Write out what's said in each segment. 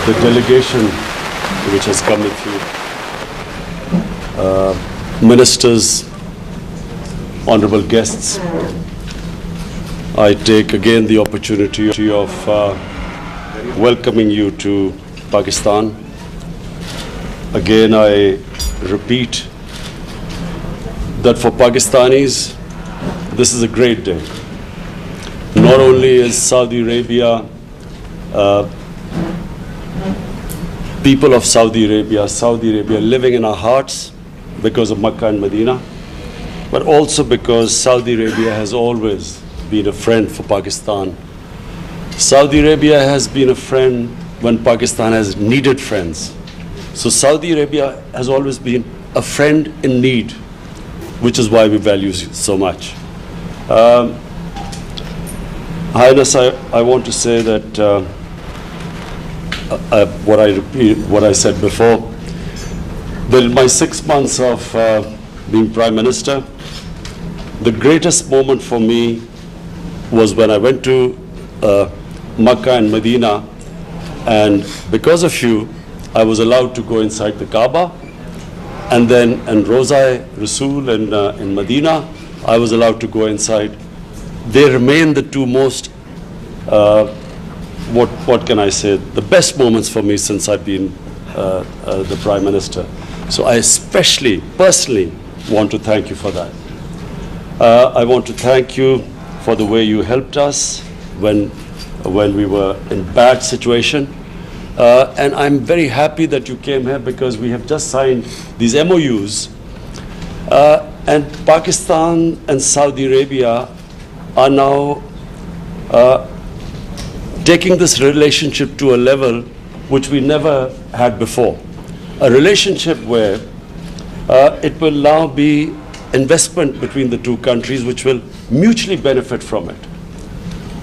the delegation which has come with you, ministers, honorable guests, I take again the opportunity of welcoming you to Pakistan. Again, I repeat that for Pakistanis, this is a great day. Not only is Saudi Arabia, people of Saudi Arabia living in our hearts because of Makkah and Medina, but also because Saudi Arabia has always been a friend for Pakistan. Saudi Arabia has been a friend when Pakistan has needed friends. So Saudi Arabia has always been a friend in need, which is why we value you so much. Highness, I want to say that what I said before, that in my 6 months of being Prime Minister, the greatest moment for me was when I went to Makkah and Medina, and because of you, I was allowed to go inside the Kaaba, and then in Roza Rasul in Medina, I was allowed to go inside. They remain the two most, what can I say, the best moments for me since I've been the Prime Minister. So I especially, personally, want to thank you for that. I want to thank you for the way you helped us when we were in bad situation. And I'm very happy that you came here because we have just signed these MOUs. And Pakistan and Saudi Arabia are now taking this relationship to a level which we never had before. A relationship where it will now be investment between the two countries which will mutually benefit from it.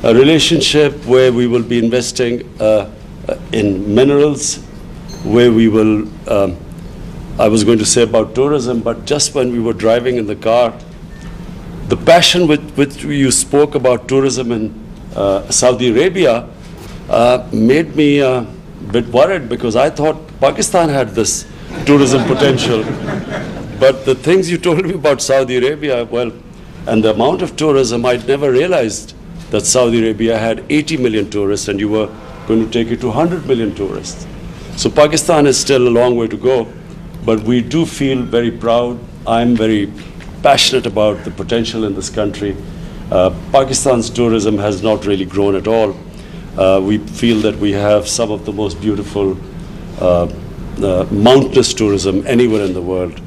A relationship where we will be investing in minerals, where we will, I was going to say about tourism, but just when we were driving in the car, the passion with which you spoke about tourism in Saudi Arabia made me a bit worried because I thought Pakistan had this tourism potential. But the things you told me about Saudi Arabia, well, and the amount of tourism, I'd never realized that Saudi Arabia had 80 million tourists and you were going to take it to 100 million tourists. So Pakistan is still a long way to go, but we do feel very proud. I'm very passionate about the potential in this country. Pakistan's tourism has not really grown at all. We feel that we have some of the most beautiful mountainous tourism anywhere in the world.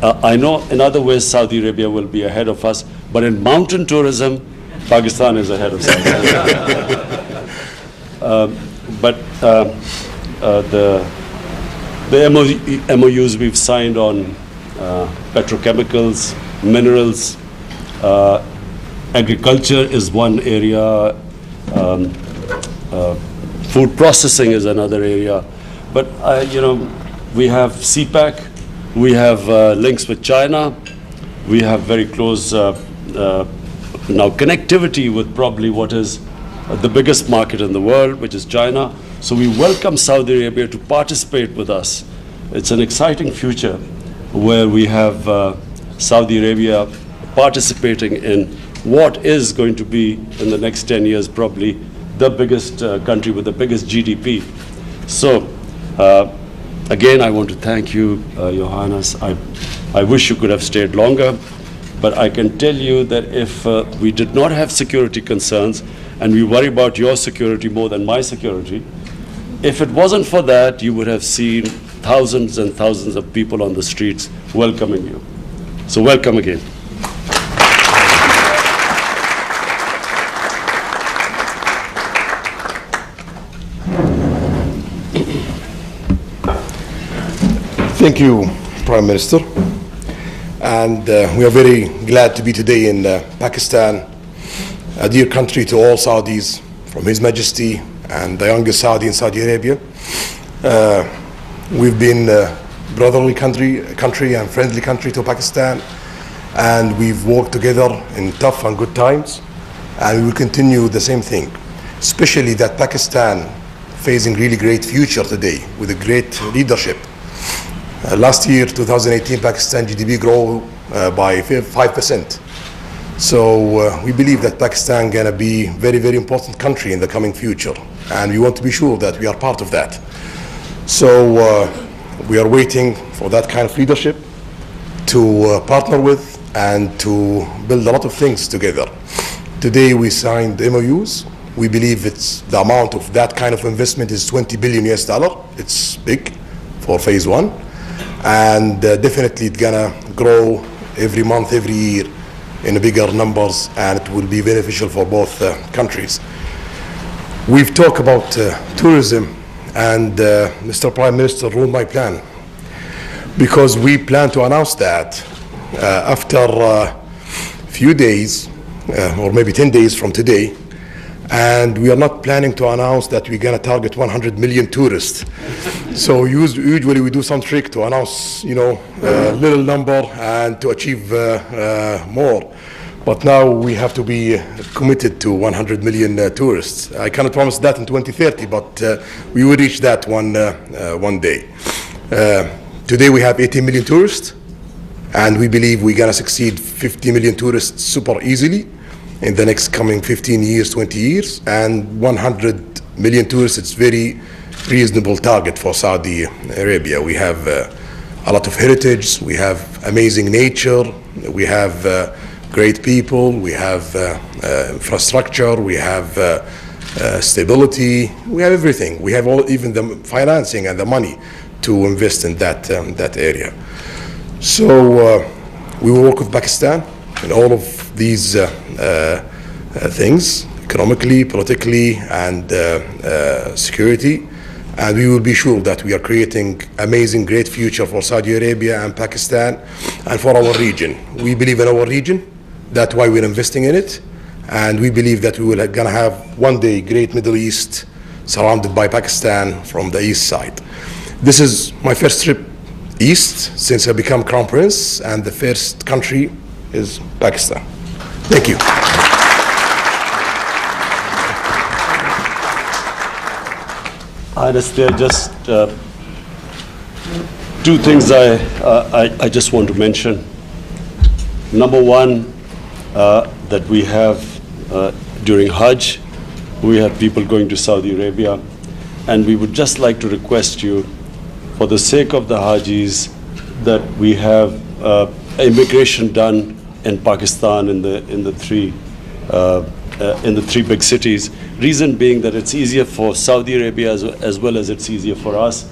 I know in other ways Saudi Arabia will be ahead of us, but in mountain tourism, Pakistan is ahead of Saudi Arabia. The MOUs we've signed on petrochemicals, minerals, agriculture is one area, food processing is another area. But we have CPAC, we have links with China, we have very close now connectivity with probably what is the biggest market in the world, which is China. So we welcome Saudi Arabia to participate with us. It's an exciting future where we have Saudi Arabia participating in what is going to be in the next 10 years probably the biggest country with the biggest GDP. So again, I want to thank you, Your Highness. I wish you could have stayed longer, but I can tell you that if we did not have security concerns and we worry about your security more than my security, if it wasn't for that, you would have seen thousands and thousands of people on the streets welcoming you. So welcome again. Thank you, Prime Minister. And we are very glad to be today in Pakistan, a dear country to all Saudis, from His Majesty and the youngest Saudi in Saudi Arabia. We've been a brotherly country and friendly country to Pakistan, and we've worked together in tough and good times, and we will continue the same thing, especially that Pakistan facing really great future today with a great leadership. Last year, 2018, Pakistan GDP grew by 5%. So we believe that Pakistan gonna be very, very important country in the coming future, and we want to be sure that we are part of that. So we are waiting for that kind of leadership to partner with and to build a lot of things together. Today we signed MOUs. We believe the amount of that kind of investment is $20 billion US. It's big for phase one, and definitely it's gonna grow every month, every year in bigger numbers, and it will be beneficial for both countries. We've talked about tourism, and Mr. Prime Minister ruled my plan, because we plan to announce that after a few days, or maybe 10 days from today, and we are not planning to announce that we're going to target 100 million tourists. So usually we do some trick to announce, a little number and to achieve more. But now we have to be committed to 100 million tourists. I cannot promise that in 2030, but we will reach that one day. Today we have 18 million tourists, and we believe we're going to succeed 50 million tourists super easily in the next coming 15 years, 20 years, and 100 million tourists, it's very reasonable target for Saudi Arabia. We have a lot of heritage, we have amazing nature, we have great people, we have infrastructure, we have stability, we have everything. We have even the financing and the money to invest in that area. So we will work with Pakistan in all of these things, economically, politically, and security, and we will be sure that we are creating amazing, great future for Saudi Arabia and Pakistan and for our region. We believe in our region, that's why we're investing in it, and we believe that we will gonna have one day great Middle East surrounded by Pakistan from the east side. This is my first trip east since I became Crown Prince, and the first country is Pakistan. Thank you. Honestly, just two things I just want to mention. Number one, that we have during Hajj, we have people going to Saudi Arabia, and we would just like to request you, for the sake of the Hajis, that we have immigration done in Pakistan in the three big cities. Reason being that it's easier for Saudi Arabia as well as it's easier for us,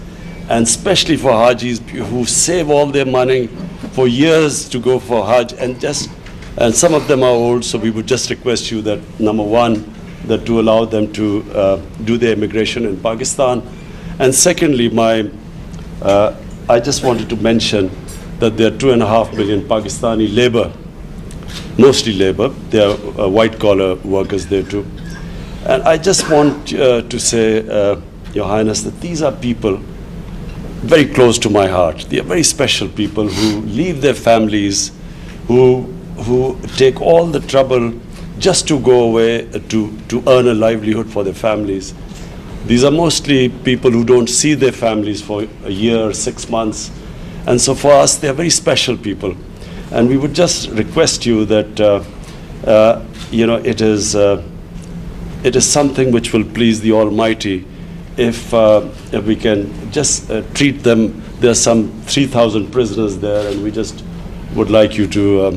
and especially for Hajis who save all their money for years to go for Hajj, and some of them are old. So we would just request you that, number one, that to allow them to do their immigration in Pakistan, and secondly, I just wanted to mention that there are 2.5 million Pakistani labor, mostly labor. There are white-collar workers there too. And I just want to say, Your Highness, that these are people very close to my heart. They are very special people who leave their families, who take all the trouble just to go away to earn a livelihood for their families. These are mostly people who don't see their families for a year, 6 months. And so for us, they are very special people. And we would just request you that, it is something which will please the Almighty if we can just treat them. There are some 3,000 prisoners there, and we just would like you to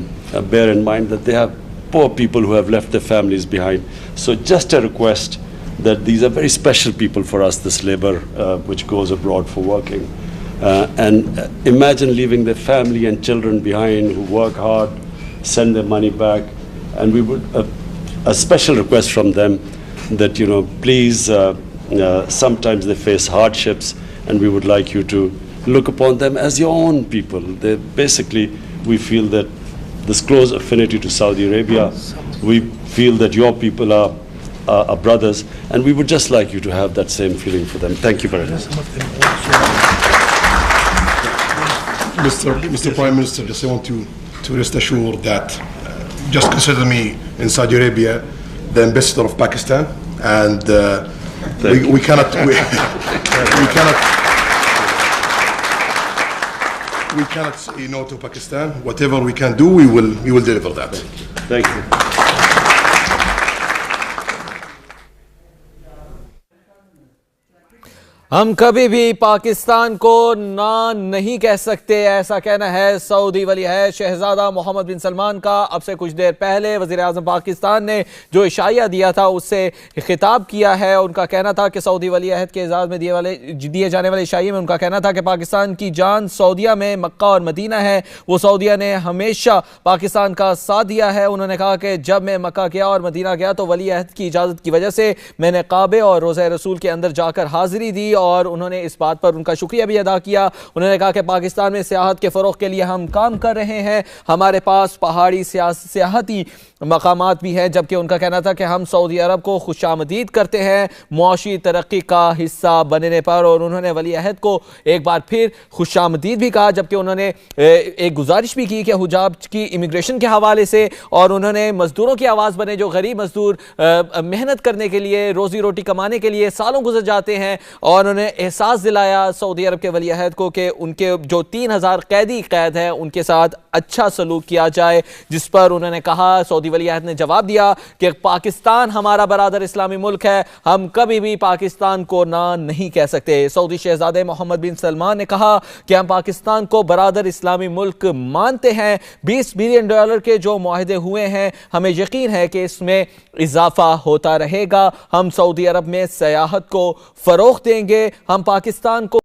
bear in mind that they have poor people who have left their families behind. So just a request that these are very special people for us, this labor which goes abroad for working. And imagine leaving their family and children behind who work hard, send their money back, and we would, a special request from them that, please, sometimes they face hardships, and we would like you to look upon them as your own people. They basically, we feel that this close affinity to Saudi Arabia, we feel that your people are brothers, and we would just like you to have that same feeling for them. Thank you very much. Mr. Prime Minister, just I want to rest assured that just consider me in Saudi Arabia the ambassador of Pakistan, and We cannot. We cannot say no to Pakistan. Whatever we can do, we will deliver that. Thank you. हम कभी भी पाकिस्तान को ना नहीं कह सकते, ऐसा कहना है सऊदी वली अहद शहजादा मोहम्मद बिन सलमान का। अब से कुछ देर पहले वज़ीर आज़म पाकिस्तान ने जो इशारा दिया था उससे खिताब किया है। उनका कहना था कि सऊदी वली अहद के एजाज़ में दिए जाने वाले इशारे में उनका कहना था कि पाकिस्तान की जान सऊदिया में मक्का और मदीना है। वो सऊदिया ने हमेशा पाकिस्तान का साथ दिया है। उन्होंने कहा कि जब मैं मक्का गया और मदीना गया तो वली अहद की इजाज़त की वजह से मैंने काबे और रोज़ा रसूल के अंदर जाकर हाज़िरी दी और उन्होंने इस बात पर उनका शुक्रिया भी अदा किया। उन्होंने कहा कि पाकिस्तान में सियाहत के फ़रोग़ के लिए हम काम कर रहे हैं, हमारे पास पहाड़ी सियाहती मकामात भी हैं। जबकि उनका कहना था कि हम सऊदी अरब को खुशामदीद करते हैं मुआशी तरक्की का हिस्सा बनने पर। और उन्होंने वली अहद को एक बार फिर खुशामदीद भी कहा। जबकि उन्होंने एक गुजारिश भी की कि हुजाब की इमिग्रेशन के हवाले से, और उन्होंने मजदूरों की आवाज़ बने जो गरीब मजदूर मेहनत करने के लिए, रोज़ी रोटी कमाने के लिए सालों गुजर जाते हैं। और उन्होंने एहसास दिलाया सऊदी अरब के वली अहद को कि उनके जो 3000 कैदी कैद हैं उनके साथ अच्छा सलूक किया जाए। जिस पर उन्होंने कहा, सऊदी वली अहद ने जवाब दिया कि पाकिस्तान हमारा बरादर इस्लामी मुल्क है, हम कभी भी पाकिस्तान को ना नहीं कह सकते। सऊदी शहजादे मोहम्मद बिन सलमान ने कहा कि हम पाकिस्तान को बरादर इस्लामी मुल्क मानते हैं। $20 बिलियन के जो मुआहदे हुए हैं हमें यकीन है कि इसमें इजाफा होता रहेगा। हम सऊदी अरब में सयाहत को फरोग़ देंगे। हम पाकिस्तान को